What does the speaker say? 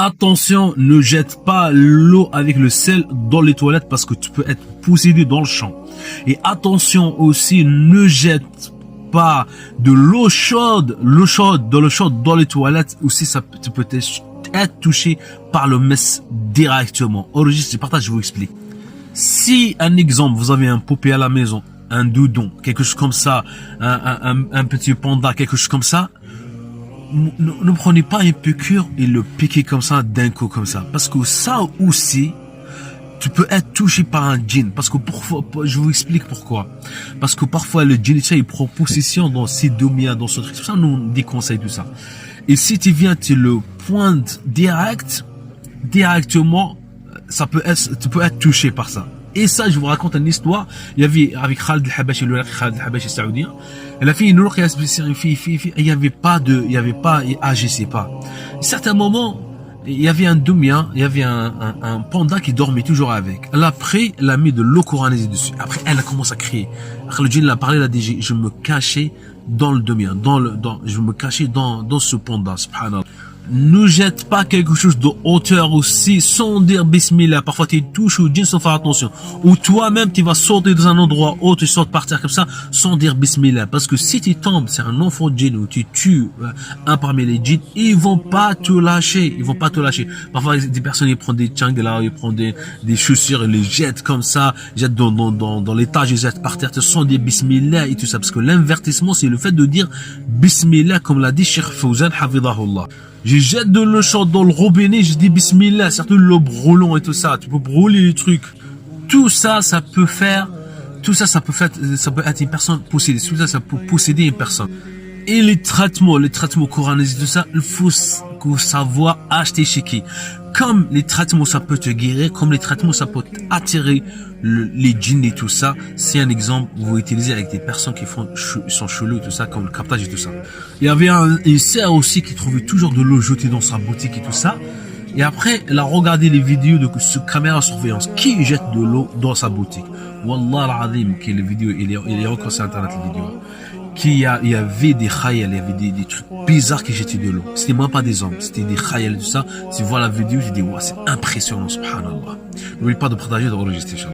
Attention, ne jette pas l'eau avec le sel dans les toilettes parce que tu peux être possédé dans le champ. Et attention aussi, ne jette pas de l'eau chaude dans les toilettes. Aussi, tu peux être touché par le mess directement. Enregistre, je partage, je vous explique. Si, un exemple, vous avez un poupée à la maison, un doudon, quelque chose comme ça, un petit panda, quelque chose comme ça, ne prenez pas une piqûre et le piquez comme ça d'un coup comme ça. Parce que ça aussi, tu peux être touché par un djinn. Parce que parfois, je vous explique pourquoi. Parce que parfois le djinn, il prend possession dans ses domiens, dans ce truc. C'est pour ça nous on déconseille tout ça. Et si tu viens, tu le pointes directement, tu peux être touché par ça. Et ça, je vous raconte une histoire. Il y avait avec Khalid al-Habashi, Khalid al-Habashi saoudien. Elle a fait une ruqya spéciale, une fille. Il y avait pas, je sais pas. À un certain moment, il y avait un doumien, il y avait un panda qui dormait toujours avec. Elle a pris, elle a mis de l'eau coranisée dessus. Après, elle a commencé à crier. Le djinn l'a parlé, elle a dit, je me cachais dans le doumien, je me cachais dans ce panda, subhanallah. Ne jette pas quelque chose de hauteur aussi sans dire bismillah. Parfois tu touches au djinn sans faire attention. Ou toi-même tu vas sauter dans un endroit haut, tu sautes par terre comme ça sans dire bismillah. Parce que si tu tombes, c'est un enfant djinn ou tu tues un parmi les djinns, ils vont pas te lâcher. Ils vont pas te lâcher. Parfois des personnes ils prennent des tchanglas, ils prennent des chaussures, ils les jettent comme ça, ils jettent dans l'étage, ils jettent par terre sans dire bismillah et tout ça. Parce que l'invertissement c'est le fait de dire bismillah comme l'a dit Cheikh Fawzan hafidahullah. Je jette de l'eau chaude dans le robinet, je dis bismillah, surtout l'eau brûlant et tout ça, tu peux brûler les trucs. Tout ça, ça peut être une personne possédée, tout ça, ça peut posséder une personne. Et les traitements coranisés, tout ça, il faut savoir acheter chez qui. Comme les traitements, ça peut te guérir, comme les traitements, ça peut attirer les djinns et tout ça. C'est un exemple, vous utilisez avec des personnes qui sont cheloues et tout ça, comme le captage et tout ça. Il y avait une sœur aussi qui trouvait toujours de l'eau jetée dans sa boutique et tout ça. Et après, elle a regardé les vidéos de ce caméra surveillance qui jette de l'eau dans sa boutique. Wallah al-azim, que les vidéos, il est encore sur internet les vidéos. Il y avait des khayal, il y avait des trucs bizarres qui jetaient de l'eau. C'était même pas des hommes, c'était des khayal et tout ça. Si vous voyez la vidéo, j'ai dit, ouais, c'est impressionnant, subhanallah. N'oubliez pas de partager et d'enregistrer.